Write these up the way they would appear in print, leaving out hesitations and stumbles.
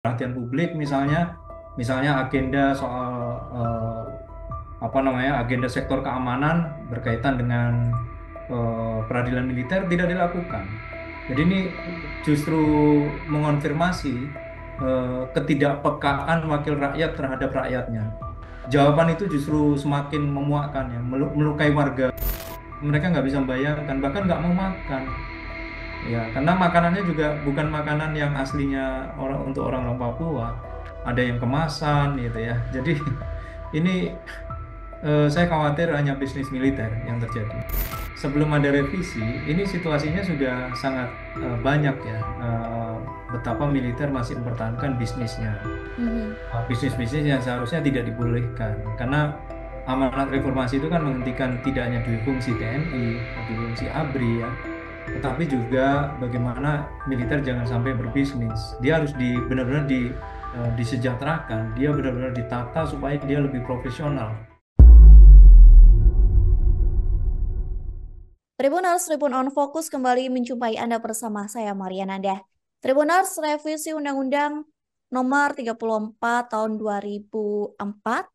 perhatian publik, misalnya agenda soal agenda sektor keamanan berkaitan dengan peradilan militer tidak dilakukan. Jadi ini justru mengonfirmasi ketidakpekaan wakil rakyat terhadap rakyatnya. Jawaban itu justru semakin memuakkan ya, melukai warga. Mereka nggak bisa membayangkan, bahkan nggak mau makan. Ya, karena makanannya juga bukan makanan yang aslinya untuk orang Papua. Ada yang kemasan gitu ya. Jadi ini saya khawatir hanya bisnis militer yang terjadi. Sebelum ada revisi, ini situasinya sudah sangat banyak ya, betapa militer masih mempertahankan bisnisnya. Mhm. Bisnis-bisnis yang seharusnya tidak dibolehkan. Karena amanat reformasi itu kan menghentikan tidak hanya dui fungsi TNI, dui fungsi ABRI ya, tetapi juga bagaimana militer jangan sampai berbisnis. Dia harus benar-benar disejahterakan, dia benar-benar ditata supaya dia lebih profesional. Tribuners, Tribun On Fokus kembali menjumpai Anda bersama saya Mariananda. Tribuners, revisi Undang-Undang Nomor 34 Tahun 2004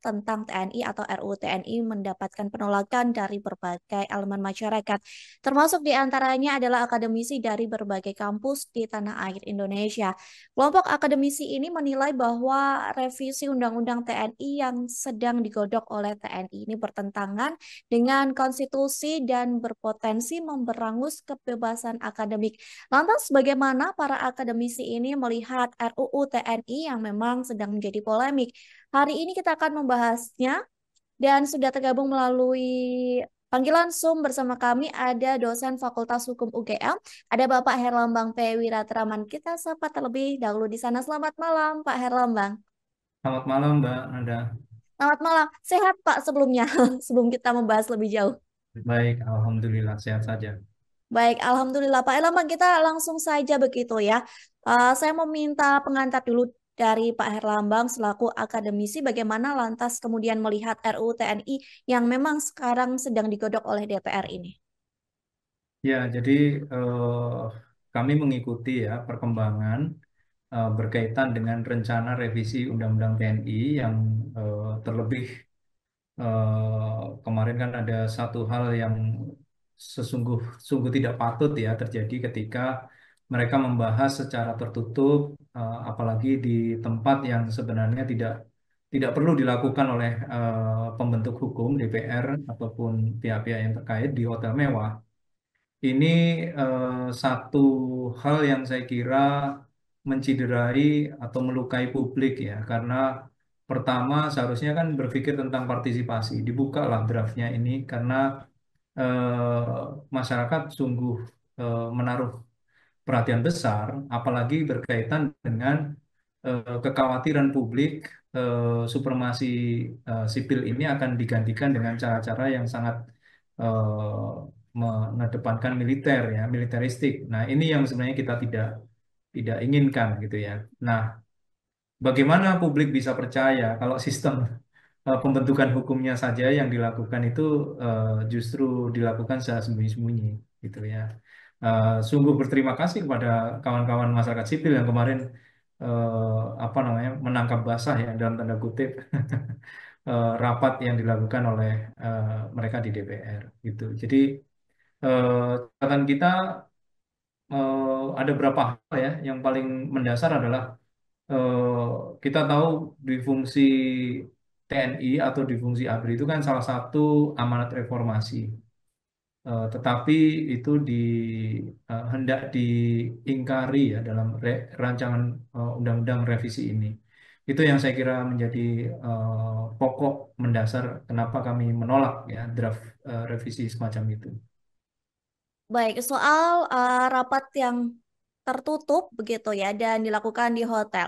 tentang TNI atau RUU TNI mendapatkan penolakan dari berbagai elemen masyarakat, termasuk diantaranya adalah akademisi dari berbagai kampus di tanah air Indonesia. Kelompok akademisi ini menilai bahwa revisi Undang-Undang TNI yang sedang digodok oleh TNI ini bertentangan dengan konstitusi dan berpotensi memberangus kebebasan akademik. Lantas bagaimana para akademisi ini melihat RUU TNI yang memang sedang menjadi polemik? Hari ini kita akan membahasnya dan sudah tergabung melalui panggilan Zoom bersama kami ada dosen Fakultas Hukum UGM, ada Bapak Herlambang P. Wiratraman. Kita sapa terlebih dahulu di sana. Selamat malam, Pak Herlambang. Selamat malam, Mbak Nada. Selamat malam. Sehat, Pak, sebelumnya, sebelum kita membahas lebih jauh. Baik, Alhamdulillah sehat saja. Baik, Alhamdulillah Pak Herlambang, kita langsung saja begitu ya. Saya mau minta pengantar dulu dari Pak Herlambang selaku akademisi bagaimana lantas kemudian melihat RUU TNI yang memang sekarang sedang digodok oleh DPR ini. Ya, jadi kami mengikuti ya perkembangan berkaitan dengan rencana revisi Undang-Undang TNI yang terlebih kemarin kan ada satu hal yang sungguh tidak patut ya terjadi ketika mereka membahas secara tertutup, apalagi di tempat yang sebenarnya tidak perlu dilakukan oleh pembentuk hukum DPR ataupun pihak-pihak yang terkait di hotel mewah. Ini satu hal yang saya kira menciderai atau melukai publik ya, karena pertama seharusnya kan berpikir tentang partisipasi. Dibukalah draftnya ini karena masyarakat sungguh menaruh perhatian besar, apalagi berkaitan dengan kekhawatiran publik supremasi sipil ini akan digantikan dengan cara-cara yang sangat eh, mengedepankan militer ya, militeristik. Nah, ini yang sebenarnya kita tidak inginkan gitu ya. Nah, bagaimana publik bisa percaya kalau sistem pembentukan hukumnya saja yang dilakukan itu justru dilakukan secara sembunyi-sembunyi gitu ya. Sungguh berterima kasih kepada kawan-kawan masyarakat sipil yang kemarin menangkap basah ya dalam tanda kutip rapat yang dilakukan oleh mereka di DPR gitu. Jadi catatan kita ada beberapa hal ya yang paling mendasar adalah kita tahu di fungsi TNI atau di fungsi ABRI itu kan salah satu amanat reformasi. Tetapi itu hendak diingkari ya dalam rancangan undang-undang revisi ini. Itu yang saya kira menjadi pokok mendasar kenapa kami menolak ya draft revisi semacam itu. Baik, soal rapat yang tertutup begitu ya dan dilakukan di hotel.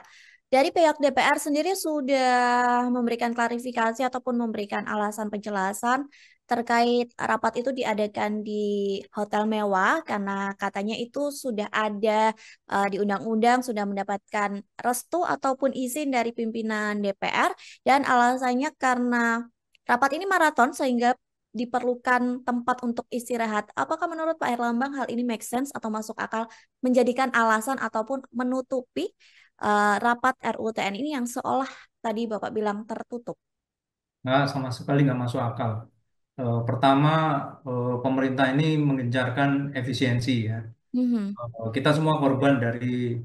Dari pihak DPR sendiri sudah memberikan klarifikasi ataupun memberikan alasan penjelasan terkait rapat itu diadakan di hotel mewah karena katanya itu sudah ada di undang-undang sudah mendapatkan restu ataupun izin dari pimpinan DPR dan alasannya karena rapat ini maraton sehingga diperlukan tempat untuk istirahat. Apakah menurut Pak Herlambang hal ini make sense atau masuk akal menjadikan alasan ataupun menutupi rapat RUU TNI ini yang seolah tadi Bapak bilang tertutup? Nggak, sama sekali nggak masuk akal. Pertama, pemerintah ini mengejarkan efisiensi ya. Mhm. Kita semua korban dari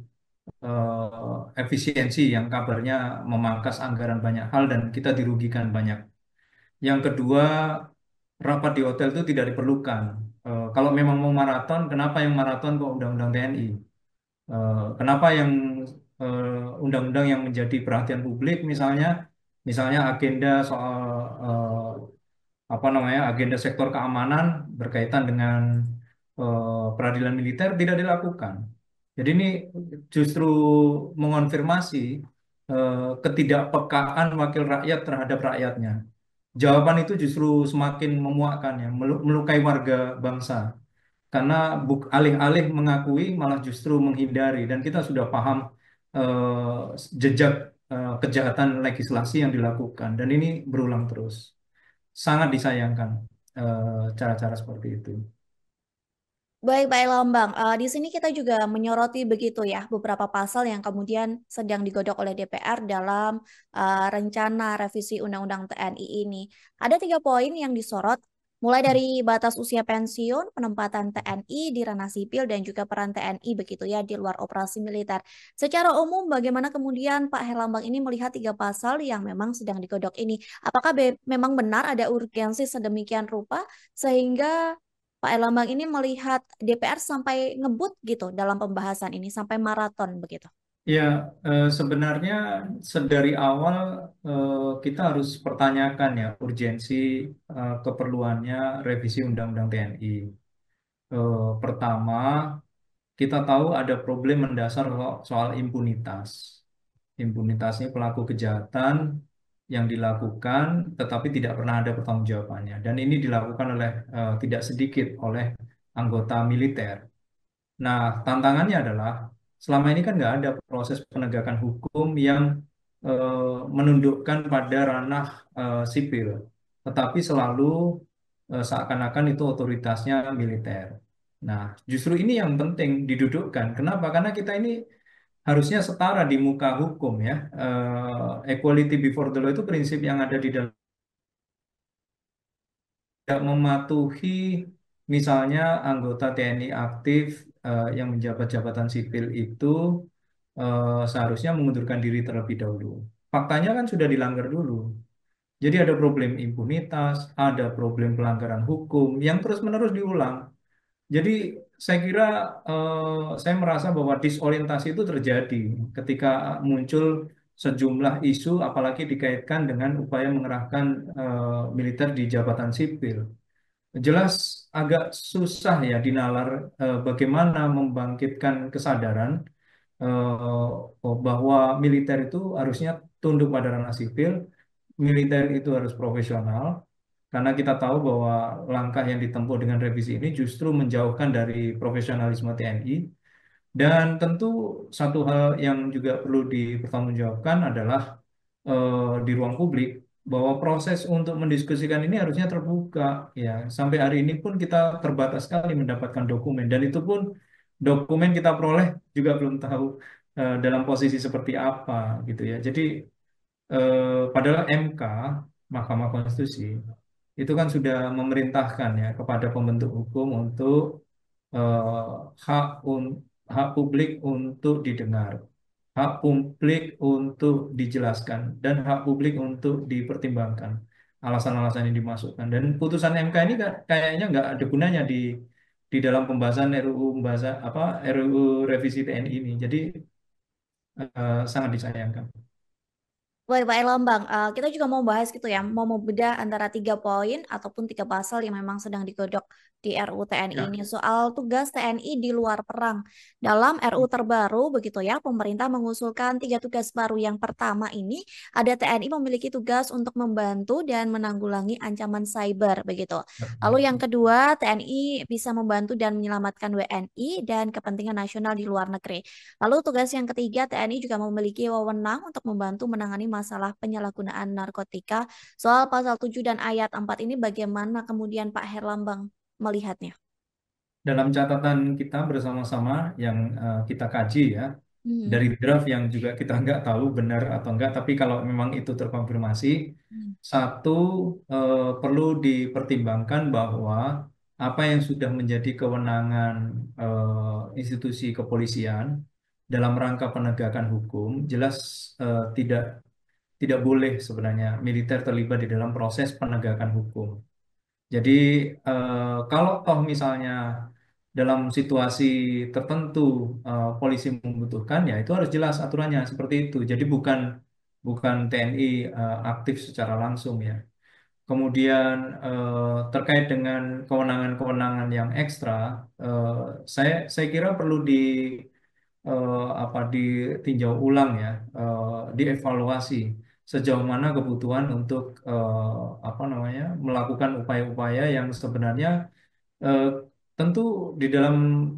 efisiensi yang kabarnya memangkas anggaran banyak hal dan kita dirugikan banyak. Yang kedua, rapat di hotel itu tidak diperlukan. Kalau memang mau maraton, kenapa yang maraton kok undang-undang TNI? Kenapa yang undang-undang yang menjadi perhatian publik, misalnya agenda soal apa namanya agenda sektor keamanan berkaitan dengan peradilan militer tidak dilakukan. Jadi ini justru mengonfirmasi ketidakpekaan wakil rakyat terhadap rakyatnya. Jawaban itu justru semakin memuakkan ya, melukai warga bangsa. Karena alih-alih mengakui malah justru menghindari dan kita sudah paham jejak kejahatan legislasi yang dilakukan dan ini berulang terus. Sangat disayangkan cara-cara seperti itu. Baik, Pak Lambang. Di sini kita juga menyoroti begitu ya beberapa pasal yang kemudian sedang digodok oleh DPR dalam rencana revisi Undang-Undang TNI ini. Ada 3 poin yang disorot, mulai dari batas usia pensiun, penempatan TNI di ranah sipil, dan juga peran TNI begitu ya di luar operasi militer. Secara umum, bagaimana kemudian Pak Herlambang ini melihat 3 pasal yang memang sedang digodok ini? Apakah memang benar ada urgensi sedemikian rupa sehingga Pak Erlambang ini melihat DPR sampai ngebut gitu dalam pembahasan ini, sampai maraton begitu. Ya, sebenarnya sedari awal kita harus pertanyakan ya urgensi keperluannya revisi Undang-Undang TNI. Pertama, kita tahu ada problem mendasar soal impunitas. Impunitasnya pelaku kejahatan yang dilakukan tetapi tidak pernah ada pertanggungjawabannya. Dan ini dilakukan oleh tidak sedikit oleh anggota militer. Nah, tantangannya adalah selama ini kan nggak ada proses penegakan hukum yang menundukkan pada ranah sipil, tetapi selalu seakan-akan itu otoritasnya militer. Nah, justru ini yang penting didudukkan. Kenapa? Karena kita ini harusnya setara di muka hukum ya. Equality before the law itu prinsip yang ada di dalam tidak mematuhi misalnya anggota TNI aktif yang menjabat jabatan sipil itu seharusnya mengundurkan diri terlebih dahulu. Faktanya kan sudah dilanggar dulu. Jadi ada problem impunitas, ada problem pelanggaran hukum yang terus-menerus diulang. Jadi saya kira saya merasa bahwa disorientasi itu terjadi ketika muncul sejumlah isu, apalagi dikaitkan dengan upaya mengerahkan militer di jabatan sipil. Jelas agak susah ya dinalar bagaimana membangkitkan kesadaran bahwa militer itu harusnya tunduk pada ranah sipil, militer itu harus profesional, karena kita tahu bahwa langkah yang ditempuh dengan revisi ini justru menjauhkan dari profesionalisme TNI. Dan tentu satu hal yang juga perlu dipertanggungjawabkan adalah di ruang publik bahwa proses untuk mendiskusikan ini harusnya terbuka ya. Sampai hari ini pun kita terbatas sekali mendapatkan dokumen dan itu pun dokumen kita peroleh juga belum tahu dalam posisi seperti apa gitu ya. Jadi padahal MK, Mahkamah Konstitusi, itu kan sudah memerintahkan ya kepada pembentuk hukum untuk eh, hak hak publik untuk didengar, hak publik untuk dijelaskan, dan hak publik untuk dipertimbangkan alasan-alasan yang dimasukkan. Dan putusan MK ini kayaknya nggak ada gunanya di dalam pembahasan RUU pembahasan apa RUU revisi TNI ini. Jadi sangat disayangkan. Baik, Pak Erlambang, kita juga mau bahas gitu ya, mau membedah antara 3 poin ataupun 3 pasal yang memang sedang digodok di RUU TNI Ya. ini soal tugas TNI di luar perang. Dalam RUU terbaru begitu ya, pemerintah mengusulkan 3 tugas baru. Yang pertama ini ada TNI memiliki tugas untuk membantu dan menanggulangi ancaman cyber begitu. Lalu yang kedua, TNI bisa membantu dan menyelamatkan WNI dan kepentingan nasional di luar negeri. Lalu tugas yang ketiga, TNI juga memiliki wewenang untuk membantu menangani masalah penyalahgunaan narkotika. Soal pasal 7 dan ayat 4 ini bagaimana kemudian Pak Herlambang melihatnya? Dalam catatan kita bersama-sama yang kita kaji ya, Mhm. dari draft yang juga kita nggak tahu benar atau enggak, tapi kalau memang itu terkonfirmasi, satu, perlu dipertimbangkan bahwa apa yang sudah menjadi kewenangan institusi kepolisian dalam rangka penegakan hukum jelas tidak tidak boleh sebenarnya militer terlibat di dalam proses penegakan hukum. Jadi kalau toh misalnya dalam situasi tertentu polisi membutuhkan, ya itu harus jelas aturannya seperti itu. Jadi bukan bukan TNI aktif secara langsung ya. Kemudian terkait dengan kewenangan-kewenangan yang ekstra, eh, saya kira perlu apa ditinjau ulang ya, dievaluasi sejauh mana kebutuhan untuk apa namanya melakukan upaya-upaya yang sebenarnya eh, tentu di dalam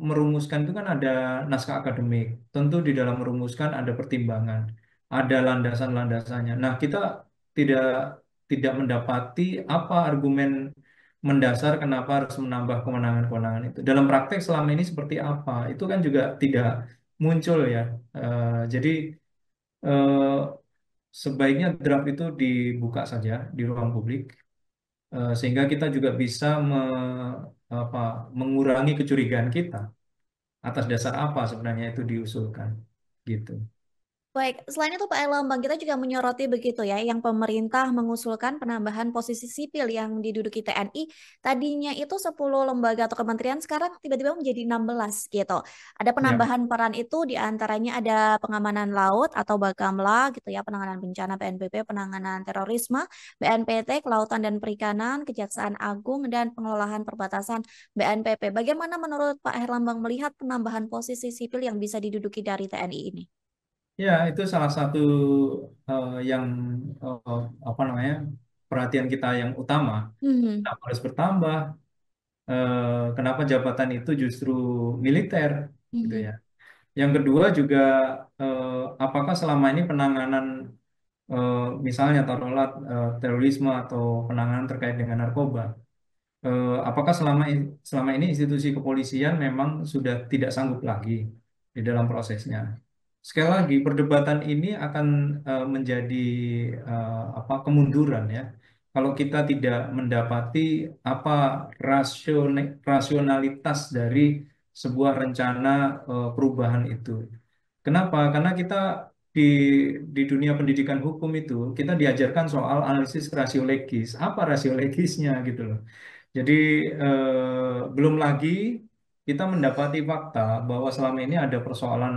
merumuskan itu kan ada naskah akademik, tentu di dalam merumuskan ada pertimbangan, ada landasan-landasannya. Nah, kita tidak tidak mendapati apa argumen mendasar kenapa harus menambah kewenangan-kewenangan itu. Dalam praktek selama ini seperti apa? Itu kan juga tidak muncul ya. Jadi eh, sebaiknya draft itu dibuka saja di ruang publik sehingga kita juga bisa apa, mengurangi kecurigaan kita atas dasar apa sebenarnya itu diusulkan gitu. Baik, selain itu Pak Erlambang, kita juga menyoroti begitu ya, yang pemerintah mengusulkan penambahan posisi sipil yang diduduki TNI, tadinya itu 10 lembaga atau kementerian, sekarang tiba-tiba menjadi 16 gitu. Ada Ya, penambahan peran itu, diantaranya ada pengamanan laut atau Bakamla gitu ya, penanganan bencana BNPB, penanganan terorisme, BNPT, Kelautan dan Perikanan, Kejaksaan Agung, dan pengelolaan perbatasan BNPP. Bagaimana menurut Pak Herlambang melihat penambahan posisi sipil yang bisa diduduki dari TNI ini? ya itu salah satu yang apa namanya perhatian kita yang utama. Hmm. Kenapa harus bertambah? Kenapa jabatan itu justru militer gitu Mhm. ya? Yang kedua juga eh, apakah selama ini penanganan eh, misalnya taruhlah terorisme atau penanganan terkait dengan narkoba, apakah selama ini institusi kepolisian memang sudah tidak sanggup lagi di dalam prosesnya? Sekali lagi, perdebatan ini akan menjadi apa kemunduran ya. Kalau kita tidak mendapati apa rasionalitas dari sebuah rencana perubahan itu. Kenapa? Karena kita di dunia pendidikan hukum itu kita diajarkan soal analisis rasiolegis. Apa rasiolegisnya gitu loh. Jadi belum lagi kita mendapati fakta bahwa selama ini ada persoalan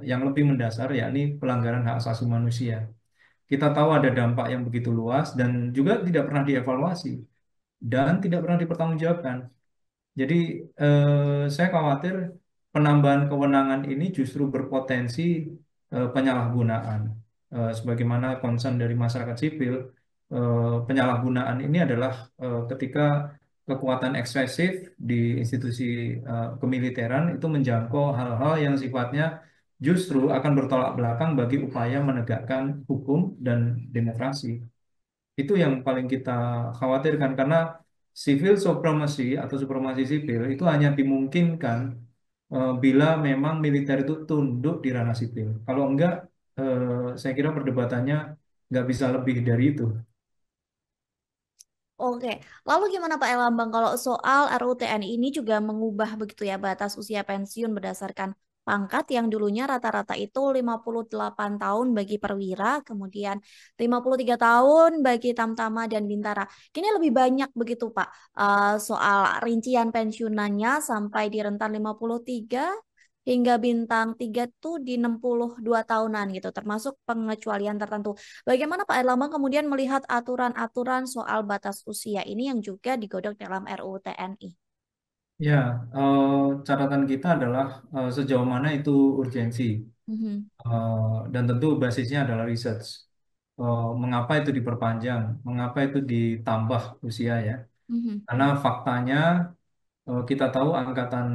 yang lebih mendasar, yakni pelanggaran hak asasi manusia. Kita tahu ada dampak yang begitu luas dan juga tidak pernah dievaluasi dan tidak pernah dipertanggungjawabkan. Jadi saya khawatir penambahan kewenangan ini justru berpotensi penyalahgunaan. Sebagaimana concern dari masyarakat sipil, penyalahgunaan ini adalah ketika kekuatan eksesif di institusi kemiliteran itu menjangkau hal-hal yang sifatnya justru akan bertolak belakang bagi upaya menegakkan hukum dan demokrasi. Itu yang paling kita khawatirkan karena civil supremacy atau supremasi sipil itu hanya dimungkinkan bila memang militer itu tunduk di ranah sipil. Kalau enggak, saya kira perdebatannya nggak bisa lebih dari itu. Oke, lalu gimana Pak Elambang kalau soal RUU TNI ini juga mengubah begitu ya batas usia pensiun berdasarkan pangkat yang dulunya rata-rata itu 58 tahun bagi perwira, kemudian 53 tahun bagi tamtama dan bintara. Kini lebih banyak begitu Pak soal rincian pensiunannya sampai di rentan 53 hingga bintang 3 tuh di 62 tahunan gitu, termasuk pengecualian tertentu. Bagaimana Pak Erlambang kemudian melihat aturan-aturan soal batas usia ini yang juga digodok dalam RUU TNI? Ya, catatan kita adalah sejauh mana itu urgensi. Mhm, Dan tentu basisnya adalah research. Mengapa itu diperpanjang? Mengapa itu ditambah usia ya? mhm. Karena faktanya kita tahu angkatan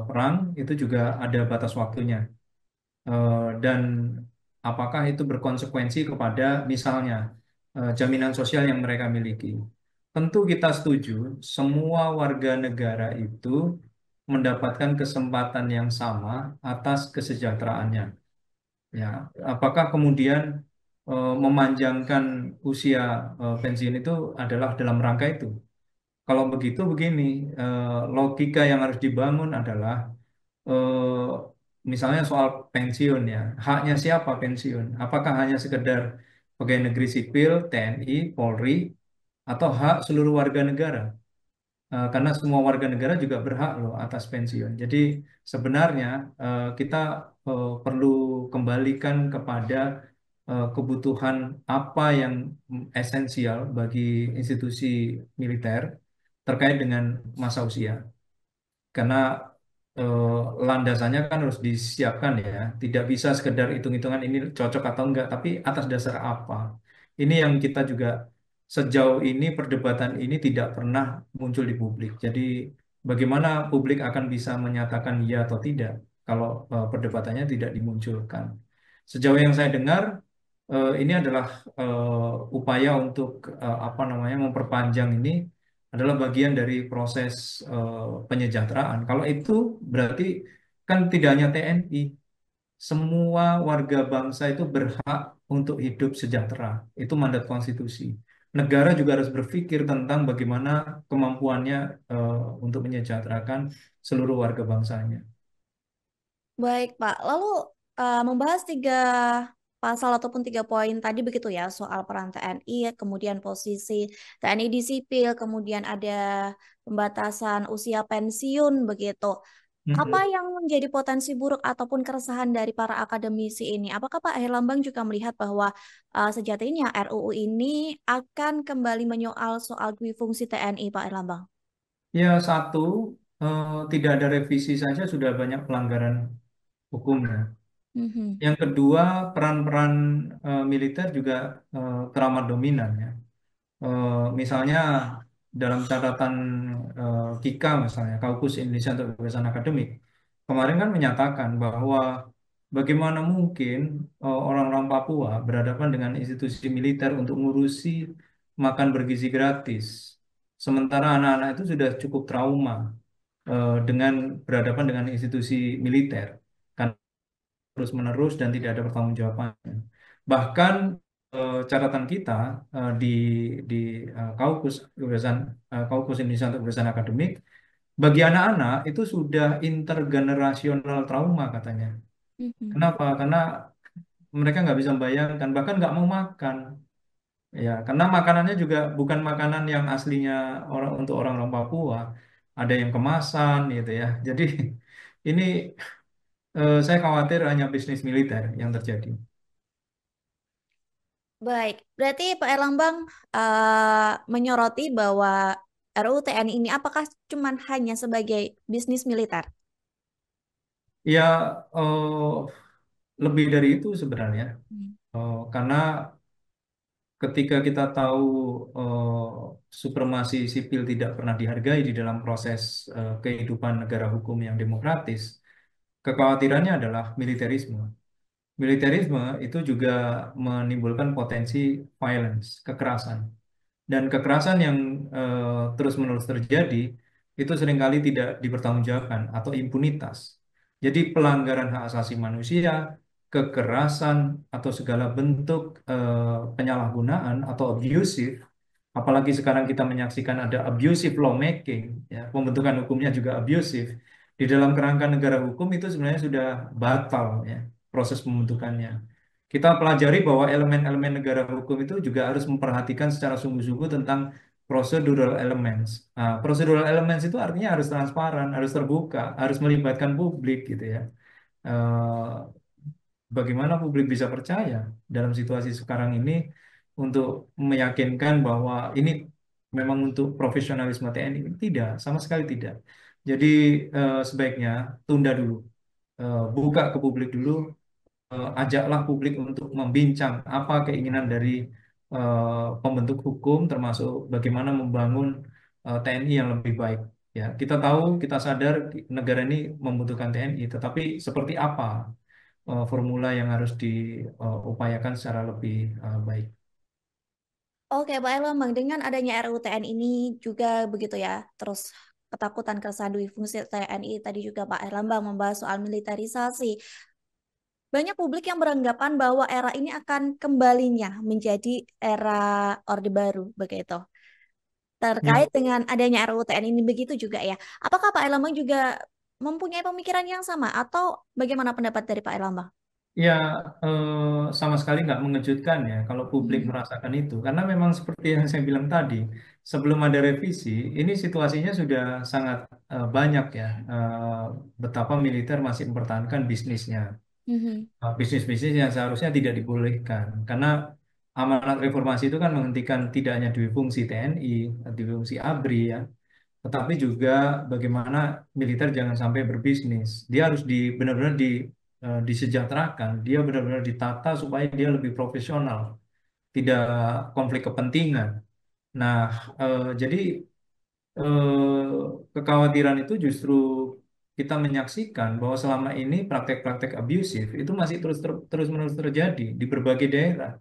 perang itu juga ada batas waktunya. Dan apakah itu berkonsekuensi kepada misalnya jaminan sosial yang mereka miliki? Tentu kita setuju, semua warga negara itu mendapatkan kesempatan yang sama atas kesejahteraannya. Ya, apakah kemudian memanjangkan usia pensiun itu adalah dalam rangka itu? Kalau begitu begini, logika yang harus dibangun adalah misalnya soal pensiun ya, haknya siapa pensiun? Apakah hanya sekedar pegawai negeri sipil, TNI, Polri, atau hak seluruh warga negara? Karena semua warga negara juga berhak loh atas pensiun. Jadi sebenarnya kita perlu kembalikan kepada kebutuhan apa yang esensial bagi institusi militer terkait dengan masa usia. Karena eh, landasannya kan harus disiapkan ya. Tidak bisa sekedar hitung-hitungan ini cocok atau enggak, tapi atas dasar apa. Ini yang kita juga sejauh ini perdebatan ini tidak pernah muncul di publik. Jadi bagaimana publik akan bisa menyatakan ya atau tidak kalau perdebatannya tidak dimunculkan. Sejauh yang saya dengar, ini adalah upaya untuk apa namanya memperpanjang ini adalah bagian dari proses penyejahteraan. Kalau itu berarti kan tidak hanya TNI, semua warga bangsa itu berhak untuk hidup sejahtera. Itu mandat konstitusi. Negara juga harus berpikir tentang bagaimana kemampuannya untuk menyejahterakan seluruh warga bangsanya. Baik, Pak. Lalu membahas tiga pasal ataupun tiga poin tadi begitu ya, soal peran TNI, kemudian posisi TNI di sipil, kemudian ada pembatasan usia pensiun begitu. Apa Mhm. yang menjadi potensi buruk ataupun keresahan dari para akademisi ini? Apakah Pak Herlambang juga melihat bahwa sejatinya RUU ini akan kembali menyoal soal duifungsi TNI, Pak Herlambang? Ya satu, tidak ada revisi saja sudah banyak pelanggaran hukumnya. Mhm. Yang kedua, peran-peran militer juga teramat dominan ya. Misalnya dalam catatan KIKA misalnya, Kaukus Indonesia untuk Kebebasan Akademik, kemarin kan menyatakan bahwa bagaimana mungkin orang-orang Papua berhadapan dengan institusi militer untuk ngurusi makan bergizi gratis. Sementara anak-anak itu sudah cukup trauma dengan berhadapan dengan institusi militer. Kan terus-menerus dan tidak ada pertanggungjawabannya. Bahkan catatan kita di Kaukus Kaukus Indonesia untuk Kebebasan Akademik bagi anak-anak itu sudah intergenerasional trauma katanya. Mhm. Kenapa? Karena mereka nggak bisa membayangkan, bahkan nggak mau makan. Ya, karena makanannya juga bukan makanan yang aslinya orang untuk orang-orang Papua. Ada yang kemasan gitu ya. Jadi ini saya khawatir hanya bisnis militer yang terjadi. Baik, berarti Pak Erlambang menyoroti bahwa RUU TNI ini apakah cuman hanya sebagai bisnis militer? Ya, lebih dari itu sebenarnya. Hmm. Karena ketika kita tahu supremasi sipil tidak pernah dihargai di dalam proses kehidupan negara hukum yang demokratis, kekhawatirannya adalah militerisme. Militerisme itu juga menimbulkan potensi violence, kekerasan. Dan kekerasan yang terus-menerus terjadi itu seringkali tidak dipertanggungjawabkan atau impunitas. Jadi pelanggaran hak asasi manusia, kekerasan atau segala bentuk penyalahgunaan atau abusive, apalagi sekarang kita menyaksikan ada abusive lawmaking, ya, pembentukan hukumnya juga abusive. Di dalam kerangka negara hukum itu sebenarnya sudah batal ya proses pembentukannya. Kita pelajari bahwa elemen-elemen negara hukum itu juga harus memperhatikan secara sungguh-sungguh tentang procedural elements. Nah, procedural elements itu artinya harus transparan, harus terbuka, harus melibatkan publik gitu ya. Eh, Bagaimana publik bisa percaya dalam situasi sekarang ini untuk meyakinkan bahwa ini memang untuk profesionalisme TNI? Tidak, sama sekali tidak. Jadi sebaiknya tunda dulu, buka ke publik dulu, ajaklah publik untuk membincang apa keinginan dari pembentuk hukum, termasuk bagaimana membangun TNI yang lebih baik. Ya, kita tahu, kita sadar negara ini membutuhkan TNI, tetapi seperti apa formula yang harus diupayakan secara lebih baik. Oke, Pak Erlambang, dengan adanya RUU TNI ini juga begitu ya, terus ketakutan keresahan dui fungsi TNI. Tadi juga Pak Herlambang membahas soal militerisasi. Banyak publik yang beranggapan bahwa era ini akan kembalinya menjadi era Orde Baru begitu. Ya, Terkait dengan adanya RUU TNI ini begitu juga ya. Apakah Pak Herlambang juga mempunyai pemikiran yang sama atau bagaimana pendapat dari Pak Herlambang? ya, sama sekali nggak mengejutkan ya kalau publik Mhm. merasakan itu. Karena memang seperti yang saya bilang tadi, sebelum ada revisi, ini situasinya sudah sangat banyak ya, betapa militer masih mempertahankan bisnisnya. Mhm. Bisnis-bisnis yang seharusnya tidak dibolehkan. Karena amanat reformasi itu kan menghentikan tidak hanya dui fungsi TNI, dui fungsi ABRI ya, tetapi juga bagaimana militer jangan sampai berbisnis. Dia harus benar-benar disejahterakan. Dia benar-benar ditata supaya dia lebih profesional, tidak konflik kepentingan. Nah, jadi kekhawatiran itu justru kita menyaksikan bahwa selama ini praktek-praktek abusif itu masih terus-menerus terjadi di berbagai daerah.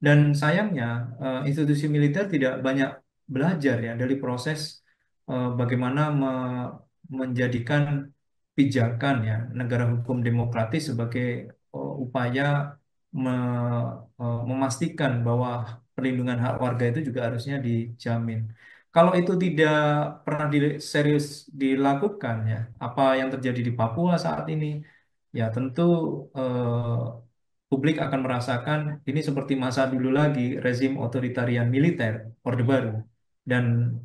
Dan sayangnya institusi militer tidak banyak belajar ya dari proses bagaimana menjadikan pijakan ya negara hukum demokratis sebagai upaya memastikan bahwa perlindungan hak warga itu juga harusnya dijamin. Kalau itu tidak pernah serius dilakukan ya, apa yang terjadi di Papua saat ini, ya tentu publik akan merasakan ini seperti masa dulu lagi, rezim otoritarian militer, Orde Baru. Dan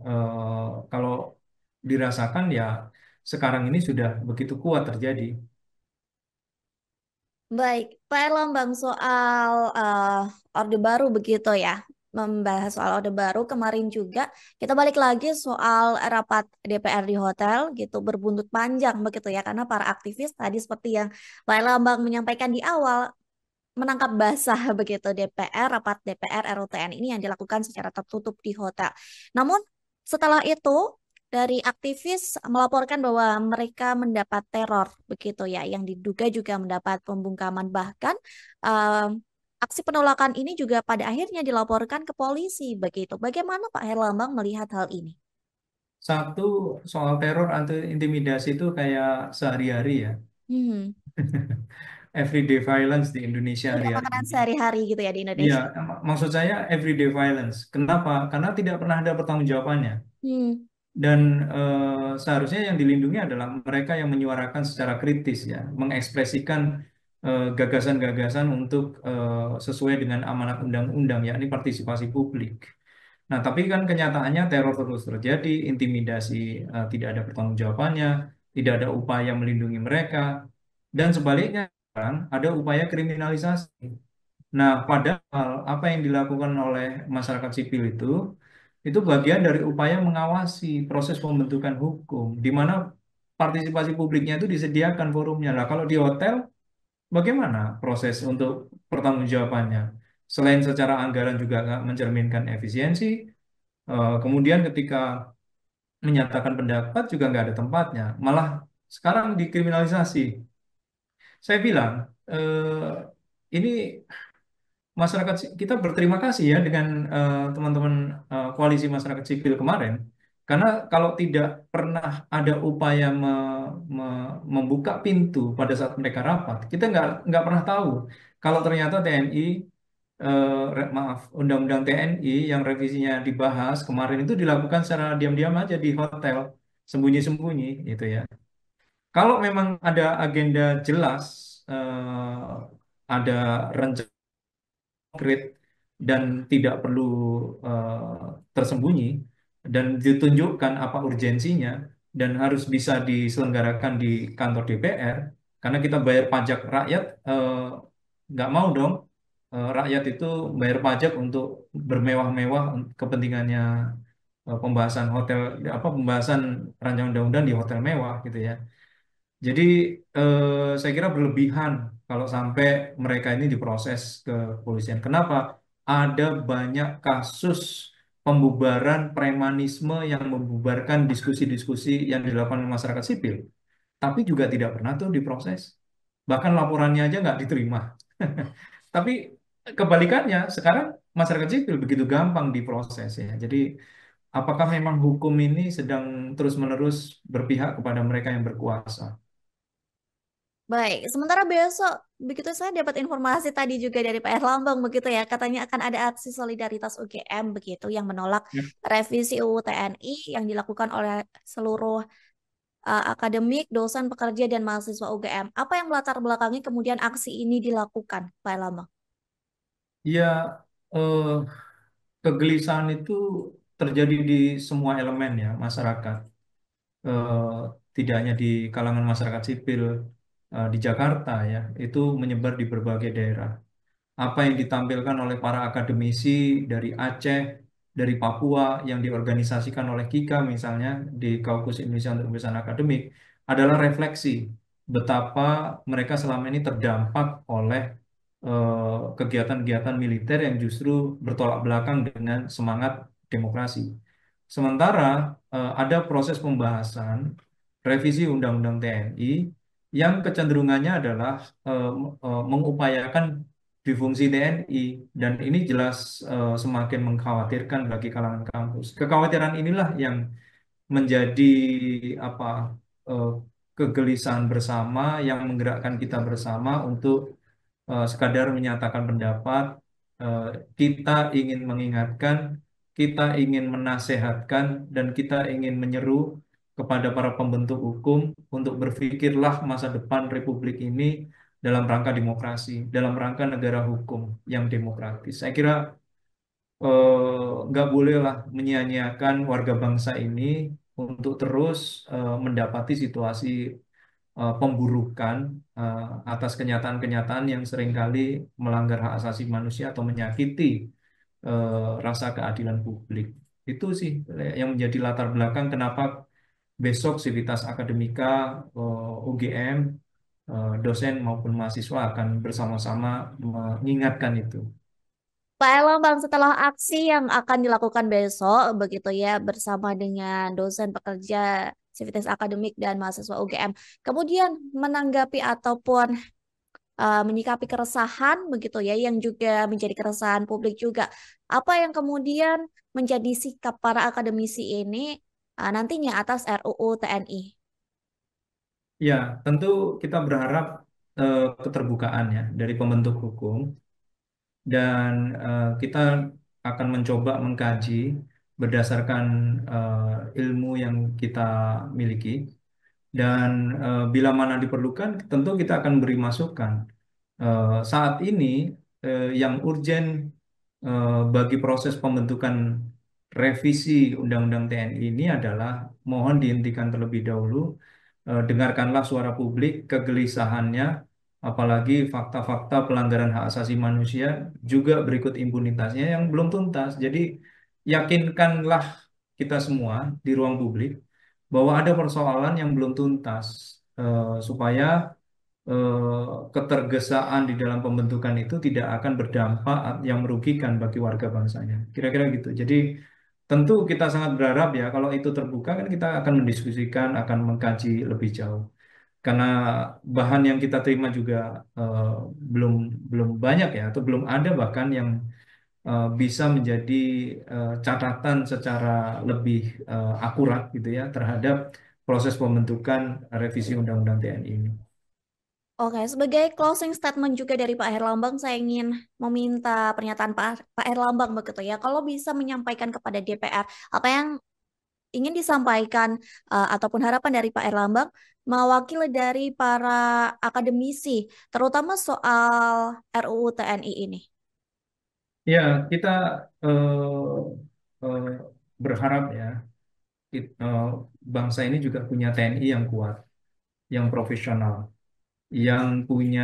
kalau dirasakan ya sekarang ini sudah begitu kuat terjadi. Baik, Pak Erlambang soal Orde Baru begitu ya. Membahas soal Orde Baru kemarin juga kita balik lagi soal rapat DPR di hotel gitu berbuntut panjang begitu ya karena para aktivis tadi seperti yang Pak Erlambang menyampaikan di awal menangkap basah begitu DPR, rapat DPR RUTN ini yang dilakukan secara tertutup di hotel. Namun setelah itu dari aktivis melaporkan bahwa mereka mendapat teror begitu ya, yang diduga juga mendapat pembungkaman bahkan eh, aksi penolakan ini juga pada akhirnya dilaporkan ke polisi begitu. Bagaimana Pak Herlambang melihat hal ini? Satu, soal teror atau intimidasi itu kayak sehari-hari ya. Hmm. Everyday violence di Indonesia Sudah hari-hari makanan ini. sehari-hari gitu ya di Iya, Indonesia. maksud saya everyday violence. Kenapa? Karena tidak pernah ada pertanggungjawabannya. Hmm. Dan seharusnya yang dilindungi adalah mereka yang menyuarakan secara kritis ya, mengekspresikan gagasan-gagasan untuk sesuai dengan amanat undang-undang, yakni partisipasi publik. Nah, tapi kan kenyataannya teror terus terjadi, intimidasi tidak ada pertanggungjawabannya, tidak ada upaya melindungi mereka, dan sebaliknya sekarang ada upaya kriminalisasi. Nah, padahal apa yang dilakukan oleh masyarakat sipil itu bagian dari upaya mengawasi proses pembentukan hukum, di mana partisipasi publiknya itu disediakan forumnya. Lah, kalau di hotel, bagaimana proses untuk pertanggungjawabannya? Selain secara anggaran juga nggak mencerminkan efisiensi, kemudian ketika menyatakan pendapat juga nggak ada tempatnya, malah sekarang dikriminalisasi. Saya bilang, ini kita berterima kasih ya dengan teman-teman koalisi masyarakat sipil kemarin, karena kalau tidak pernah ada upaya membuka pintu pada saat mereka rapat, kita nggak pernah tahu kalau ternyata TNI, maaf, Undang-Undang TNI yang revisinya dibahas kemarin itu dilakukan secara diam-diam aja di hotel, sembunyi-sembunyi gitu ya. Kalau memang ada agenda jelas, ada rencana konkret dan tidak perlu tersembunyi dan ditunjukkan apa urgensinya dan harus bisa diselenggarakan di kantor DPR karena kita bayar pajak rakyat, nggak mau dong rakyat itu bayar pajak untuk bermewah-mewah kepentingannya, pembahasan hotel apa pembahasan rancangan undang-undang di hotel mewah gitu ya. Jadi saya kira berlebihan kalau sampai mereka ini diproses ke kepolisian. Kenapa? Ada banyak kasus pembubaran premanisme yang membubarkan diskusi-diskusi yang dilakukan oleh masyarakat sipil, tapi juga tidak pernah tuh diproses. Bahkan laporannya aja nggak diterima. Tapi kebalikannya, sekarang masyarakat sipil begitu gampang diproses ya. Jadi apakah memang hukum ini sedang terus-menerus berpihak kepada mereka yang berkuasa? Baik, sementara besok begitu saya dapat informasi tadi juga dari Pak Erlambang begitu ya, katanya akan ada aksi solidaritas UGM begitu yang menolak Ya. revisi UU TNI yang dilakukan oleh seluruh akademik, dosen, pekerja dan mahasiswa UGM. Apa yang melatar belakangi kemudian aksi ini dilakukan, Pak Erlambang? Ya, eh, kegelisahan itu terjadi di semua elemen ya masyarakat. Eh, Tidak hanya di kalangan masyarakat sipil di Jakarta ya, itu menyebar di berbagai daerah. Apa yang ditampilkan oleh para akademisi dari Aceh, dari Papua yang diorganisasikan oleh KIKA misalnya di Kaukus Indonesia untuk Kebebasan Akademik adalah refleksi betapa mereka selama ini terdampak oleh kegiatan-kegiatan militer yang justru bertolak belakang dengan semangat demokrasi. Sementara ada proses pembahasan revisi Undang-Undang TNI yang kecenderungannya adalah mengupayakan difungsi TNI dan ini jelas semakin mengkhawatirkan bagi kalangan kampus. Kekhawatiran inilah yang menjadi apa eh, kegelisahan bersama yang menggerakkan kita bersama untuk sekadar menyatakan pendapat. eh, kita ingin mengingatkan, kita ingin menasehatkan, dan kita ingin menyeru kepada para pembentuk hukum untuk berpikirlah masa depan Republik ini dalam rangka demokrasi, dalam rangka negara hukum yang demokratis. Saya kira nggak bolehlah menyia-nyiakan warga bangsa ini untuk terus mendapati situasi pemburukan eh, atas kenyataan-kenyataan yang seringkali melanggar hak asasi manusia atau menyakiti rasa keadilan publik. Itu sih yang menjadi latar belakang kenapa besok Sivitas Akademika, UGM, dosen maupun mahasiswa akan bersama-sama mengingatkan itu. Pak Erlambang, setelah aksi yang akan dilakukan besok, begitu ya, bersama dengan dosen pekerja Sivitas Akademik dan mahasiswa UGM, kemudian menanggapi ataupun menyikapi keresahan, begitu ya, yang juga menjadi keresahan publik juga. Apa yang kemudian menjadi sikap para akademisi ini nantinya atas RUU TNI? Ya, tentu kita berharap keterbukaan ya dari pembentuk hukum dan kita akan mencoba mengkaji berdasarkan ilmu yang kita miliki dan bila mana diperlukan tentu kita akan beri masukan. Saat ini yang urgen bagi proses pembentukan revisi Undang-Undang TNI ini adalah mohon dihentikan terlebih dahulu. Dengarkanlah suara publik, kegelisahannya, apalagi fakta-fakta pelanggaran hak asasi manusia juga berikut impunitasnya yang belum tuntas. Jadi yakinkanlah kita semua di ruang publik bahwa ada persoalan yang belum tuntas supaya ketergesaan di dalam pembentukan itu tidak akan berdampak yang merugikan bagi warga bangsanya. Kira-kira gitu. Jadi tentu kita sangat berharap ya kalau itu terbuka kan kita akan mendiskusikan, akan mengkaji lebih jauh. Karena bahan yang kita terima juga eh, belum belum banyak ya atau belum ada bahkan yang bisa menjadi catatan secara lebih akurat gitu ya terhadap proses pembentukan revisi Undang-Undang TNI ini. Oke, sebagai closing statement juga dari Pak Herlambang, saya ingin meminta pernyataan Pak Herlambang begitu ya. Kalau bisa menyampaikan kepada DPR apa yang ingin disampaikan ataupun harapan dari Pak Erlambang mewakili dari para akademisi, terutama soal RUU TNI ini. Ya, kita eh, berharap ya bangsa ini juga punya TNI yang kuat, yang profesional, yang punya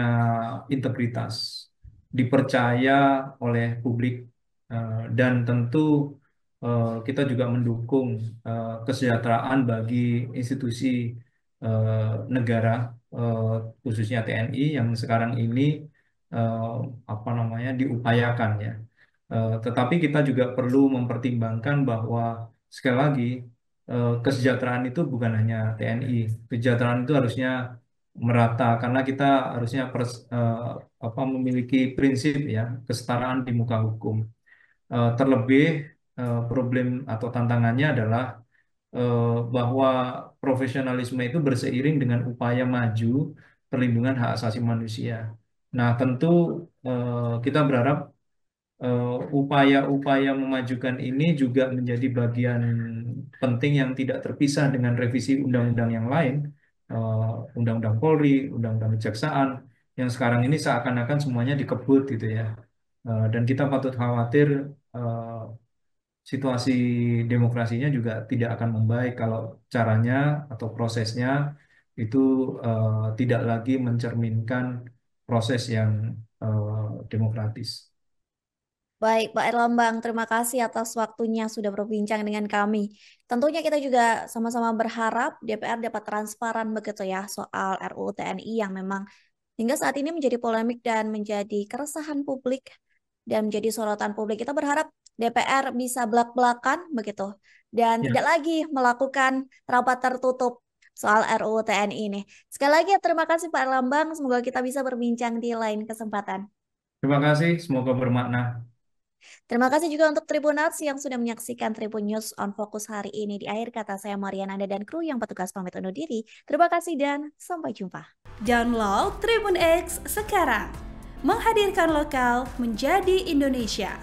integritas, dipercaya oleh publik, dan tentu kita juga mendukung kesejahteraan bagi institusi negara, eh, khususnya TNI yang sekarang ini eh, apa namanya diupayakan ya. Tetapi kita juga perlu mempertimbangkan bahwa sekali lagi kesejahteraan itu bukan hanya TNI, kesejahteraan itu harusnya merata karena kita harusnya apa memiliki prinsip ya kesetaraan di muka hukum. Terlebih problem atau tantangannya adalah bahwa profesionalisme itu berseiring dengan upaya maju perlindungan hak asasi manusia. Nah, tentu kita berharap upaya-upaya memajukan ini juga menjadi bagian penting yang tidak terpisah dengan revisi undang-undang yang lain, Undang-Undang Polri, Undang-Undang Kejaksaan, yang sekarang ini seakan-akan semuanya dikebut gitu ya. Dan kita patut khawatir eh, situasi demokrasinya juga tidak akan membaik kalau caranya atau prosesnya itu tidak lagi mencerminkan proses yang demokratis. Baik, Pak Erlambang, terima kasih atas waktunya sudah berbincang dengan kami. Tentunya kita juga sama-sama berharap DPR dapat transparan begitu ya soal RUU TNI yang memang hingga saat ini menjadi polemik dan menjadi keresahan publik dan menjadi sorotan publik. Kita berharap DPR bisa belak-belakan begitu dan Ya, tidak lagi melakukan rapat tertutup soal RUU TNI ini. Sekali lagi terima kasih Pak Erlambang, semoga kita bisa berbincang di lain kesempatan. terima kasih, semoga bermakna. Terima kasih juga untuk Tribuners yang sudah menyaksikan Tribun News on Focus hari ini. Di akhir kata saya Mariana dan kru yang petugas pamit undur diri. Terima kasih dan sampai jumpa. Download Tribun X sekarang. Menghadirkan lokal menjadi Indonesia.